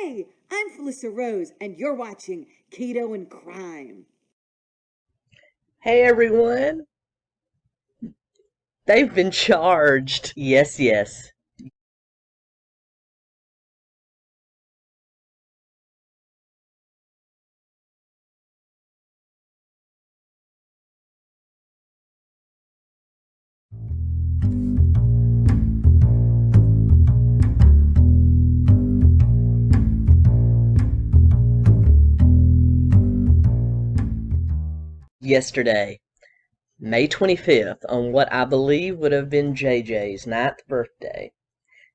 Hey, I'm Felissa Rose, and you're watching Keto and Crime. Hey everyone, they've been charged. Yes, yes. Yesterday, May 25th, on what I believe would have been JJ's 9th birthday,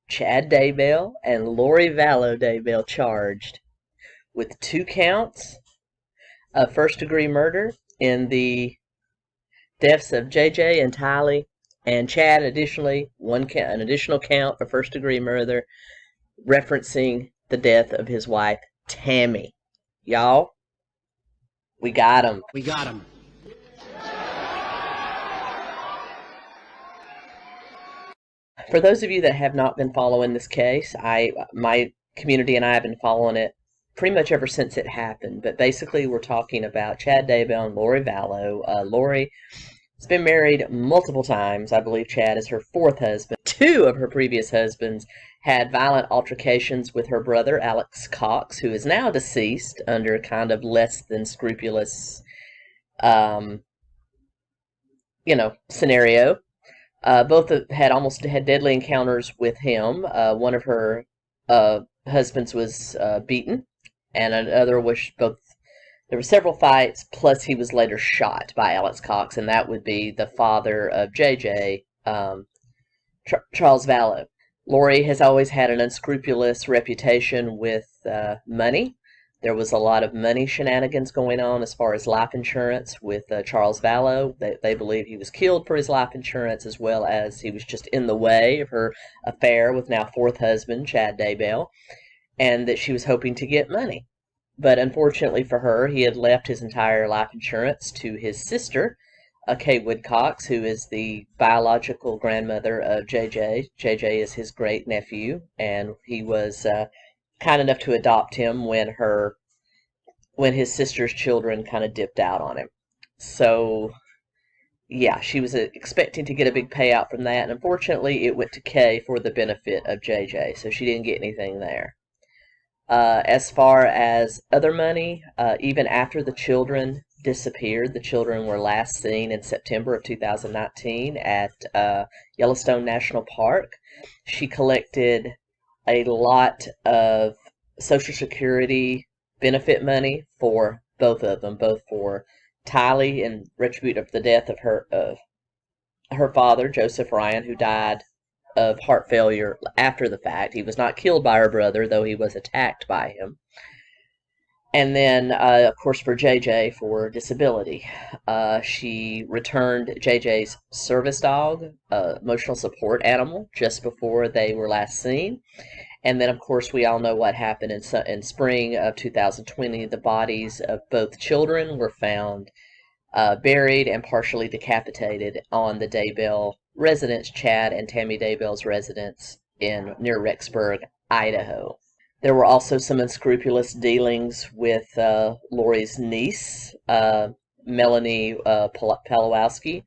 Chad Daybell and Lori Vallow Daybell charged with 2 counts of first-degree murder in the deaths of JJ and Tylee, and Chad additionally an additional count of first-degree murder referencing the death of his wife, Tammy. Y'all, we got him. We got him. For those of you that have not been following this case, my community and I have been following it pretty much ever since it happened. But basically, we're talking about Chad Daybell and Lori Vallow. Lori has been married multiple times. I believe Chad is her 4th husband. 2 of her previous husbands had violent altercations with her brother, Alex Cox, who is now deceased under kind of less than scrupulous, scenario. Both had deadly encounters with him. One of her husbands was beaten, and another was there were several fights, plus he was later shot by Alex Cox, and that would be the father of JJ, Charles Vallow. Lori has always had an unscrupulous reputation with money. There was a lot of money shenanigans going on as far as life insurance with Charles Vallow. They believe he was killed for his life insurance, as well as he was just in the way of her affair with now 4th husband, Chad Daybell, and that she was hoping to get money. But unfortunately for her, he had left his entire life insurance to his sister, 𝐂𝐤𝐿𝐴, who is the biological grandmother of JJ. JJ is his great-nephew, and he was kind enough to adopt him when his sister's children kind of dipped out on him. So, yeah, she was expecting to get a big payout from that, and unfortunately it went to Kay for the benefit of JJ, so she didn't get anything there. As far as other money, even after the children disappeared, the children were last seen in September of 2019 at Yellowstone National Park. She collected a lot of Social Security benefit money for both of them, both for Tylee in retribution of the death of her father, Joseph Ryan, who died of heart failure after the fact. He was not killed by her brother, though he was attacked by him. And then, of course, for JJ for disability. She returned JJ's service dog, emotional support animal, just before they were last seen. And then, of course, we all know what happened in spring of 2020. The bodies of both children were found buried and partially decapitated on the Daybell residence, Chad and Tammy Daybell's residence near Rexburg, Idaho. There were also some unscrupulous dealings with Lori's niece, Melanie Pawlowski,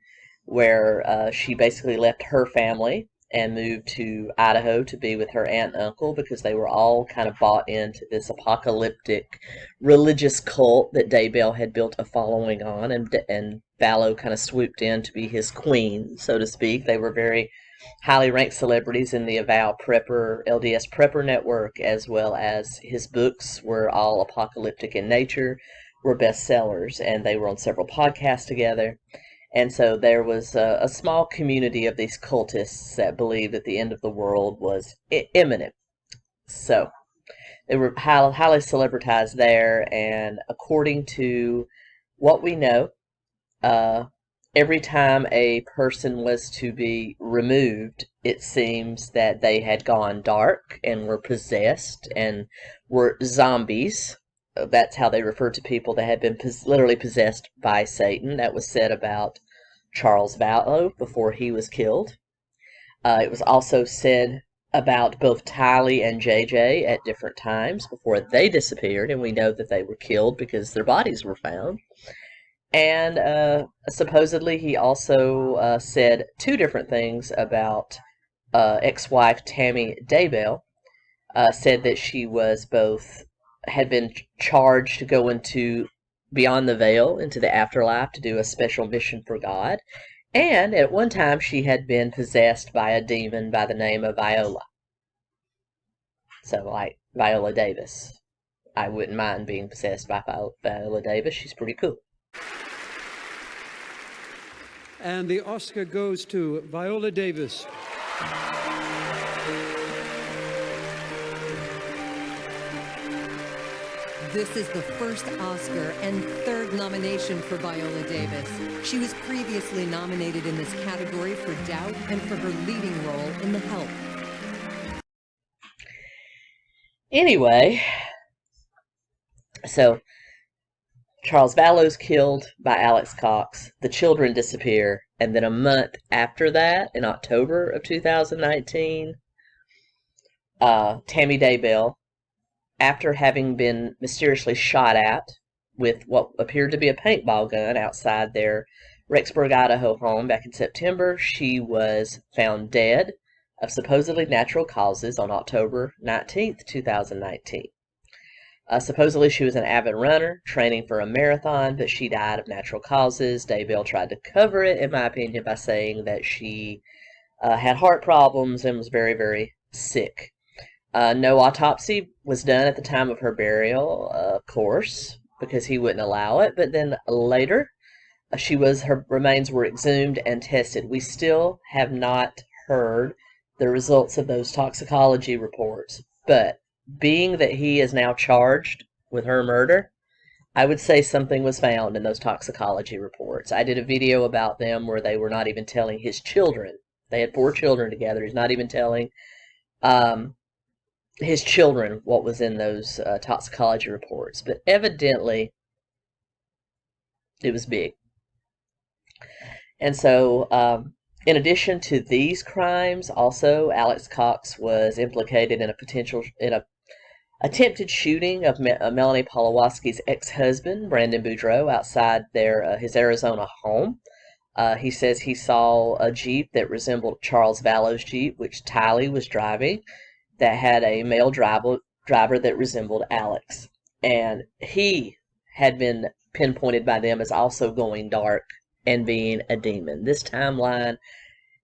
where she basically left her family and moved to Idaho to be with her aunt and uncle because they were all kind of bought into this apocalyptic religious cult that Daybell had built a following on, and Vallow kind of swooped in to be his queen, so to speak. They were very highly ranked celebrities in the Avow Prepper, LDS Prepper network, as well as his books were all apocalyptic in nature, were bestsellers, and they were on several podcasts together. And so there was a small community of these cultists that believed that the end of the world was imminent. So they were highly celebritized there, and according to what we know, every time a person was to be removed, it seems that they had gone dark and were possessed and were zombies. That's how they referred to people that had been literally possessed by Satan. That was said about Charles Vallow before he was killed. It was also said about both Tylee and JJ at different times before they disappeared, and we know that they were killed because their bodies were found. And supposedly he also said two different things about ex-wife Tammy Daybell. Said that she was had been charged to go into beyond the veil, into the afterlife, to do a special mission for God. And at one time she had been possessed by a demon by the name of Viola. So like Viola Davis. I wouldn't mind being possessed by Viola Davis. She's pretty cool. And the Oscar goes to Viola Davis. This is the first Oscar and third nomination for Viola Davis. She was previously nominated in this category for Doubt and for her leading role in The Help. Anyway, so Charles Vallow's killed by Alex Cox. The children disappear. And then a month after that, in October of 2019, Tammy Daybell, after having been mysteriously shot at with what appeared to be a paintball gun outside their Rexburg, Idaho home back in September, she was found dead of supposedly natural causes on October 19th, 2019. Supposedly she was an avid runner, training for a marathon, but she died of natural causes. Daybell tried to cover it, in my opinion, by saying that she had heart problems and was very, very sick. No autopsy was done at the time of her burial, of course, because he wouldn't allow it. But then later, her remains were exhumed and tested. We still have not heard the results of those toxicology reports. But being that he is now charged with her murder, I would say something was found in those toxicology reports. I did a video about them where they were not even telling his children. They had 4 children together. He's not even telling his children what was in those toxicology reports. But evidently, it was big. And so, in addition to these crimes, also Alex Cox was implicated in a attempted shooting of Melanie Polawoski's ex-husband, Brandon Boudreaux, outside his Arizona home. He says he saw a Jeep that resembled Charles Vallow's Jeep, which Tylee was driving, that had a male driver that resembled Alex. And he had been pinpointed by them as also going dark and being a demon. This timeline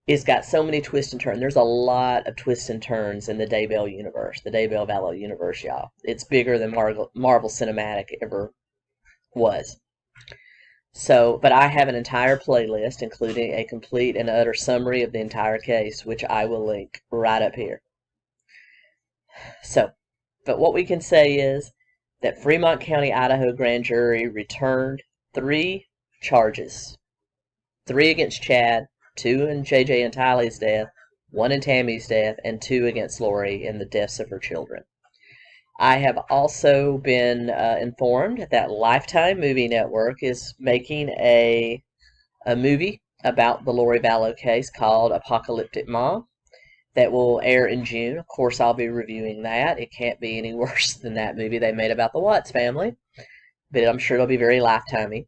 has got so many twists and turns. There's a lot of twists and turns in the Daybell universe, the Daybell Vallow universe, y'all. It's bigger than Marvel Cinematic ever was. So, but I have an entire playlist, including a complete and utter summary of the entire case, which I will link right up here. So, but what we can say is that Fremont County, Idaho grand jury returned 3 charges. 3 against Chad, 2 in JJ and Tylee's death, 1 in Tammy's death, and 2 against Lori in the deaths of her children. I have also been informed that Lifetime Movie Network is making a movie about the Lori Vallow case called 𝐏𝐸𝐴𝐻𝐸𝐿 that will air in June. Of course, I'll be reviewing that. It can't be any worse than that movie they made about the Watts family, but I'm sure it'll be very Lifetimey.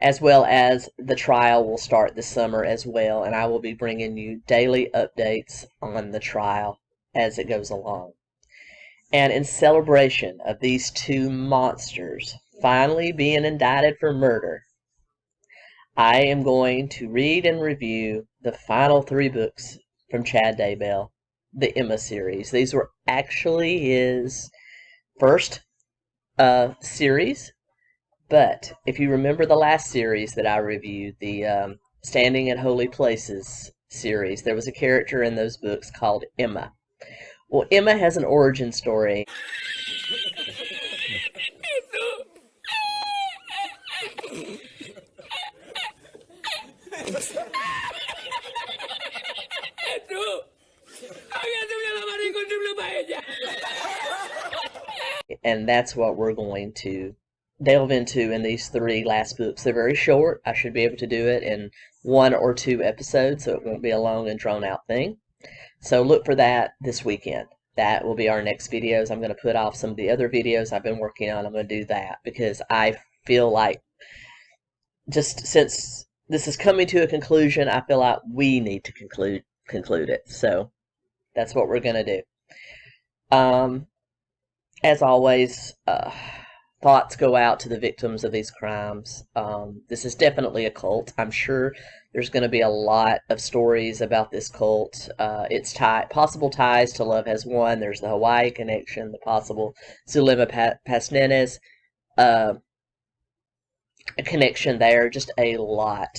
As well as the trial will start this summer as well, and I will be bringing you daily updates on the trial as it goes along. And in celebration of these 2 monsters finally being indicted for murder, I am going to read and review the final 3 books from Chad Daybell, the 𝐂𝐸𝐴 series. These were actually his first series. But if you remember the last series that I reviewed, the Standing in Holy Places series, there was a character in those books called 𝐂𝐸𝐴. Well, 𝐂𝐸𝐴 has an origin story. And that's what we're going to delve into in these 3 last books. They're very short. I should be able to do it in 1 or 2 episodes, so it won't be a long and drawn out thing. So look for that this weekend. That will be our next videos. I'm going to put off some of the other videos I've been working on. I'm going to do that because I feel like, just since this is coming to a conclusion, I feel like we need to conclude it. So that's what we're going to do. As always, thoughts go out to the victims of these crimes. This is definitely a cult. I'm sure there's going to be a lot of stories about this cult. Its possible ties to Love Has Won. There's the Hawaii connection, the possible Zulema Pasnenes connection there. Just a lot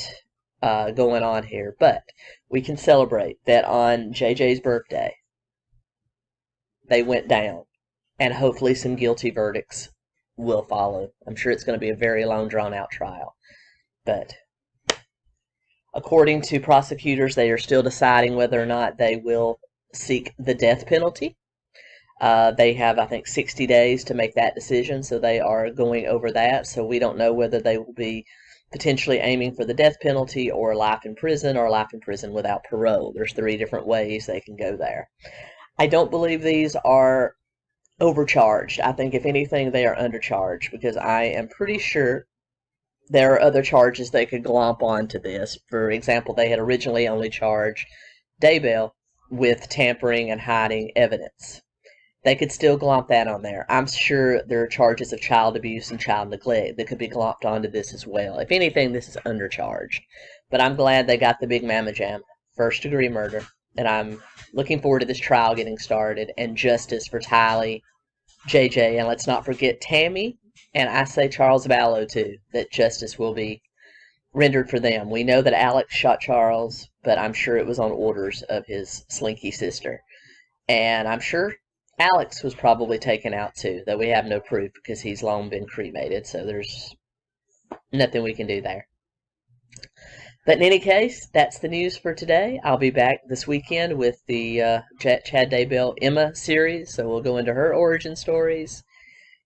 going on here. But we can celebrate that on JJ's birthday, they went down. And hopefully some guilty verdicts will follow. I'm sure it's going to be a very long, drawn-out trial. But according to prosecutors, they are still deciding whether or not they will seek the death penalty. They have, I think, 60 days to make that decision, so they are going over that. So we don't know whether they will be potentially aiming for the death penalty or life in prison or life in prison without parole. There's 3 different ways they can go there. I don't believe these are overcharged. I think, if anything, they are undercharged, because I am pretty sure there are other charges they could glomp onto this. For example, they had originally only charged Daybell with tampering and hiding evidence. They could still glomp that on there. I'm sure there are charges of child abuse and child neglect that could be glomped onto this as well. If anything, this is undercharged. But I'm glad they got the big mamma jam, first-degree murder. And I'm looking forward to this trial getting started and justice for Tylee, JJ, and let's not forget Tammy, and I say Charles Vallow too, that justice will be rendered for them. We know that Alex shot Charles, but I'm sure it was on orders of his slinky sister. And I'm sure Alex was probably taken out too, though we have no proof because he's long been cremated, so there's nothing we can do there. But in any case, that's the news for today. I'll be back this weekend with the Chad Daybell Emma series, so we'll go into her origin stories.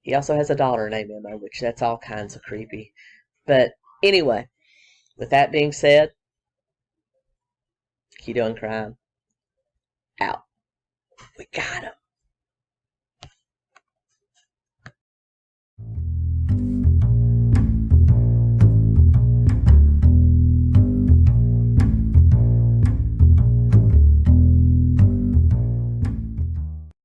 He also has a daughter named Emma, which that's all kinds of creepy. But anyway, with that being said, 𝐂𝐤𝐿 and Crime out. We got him.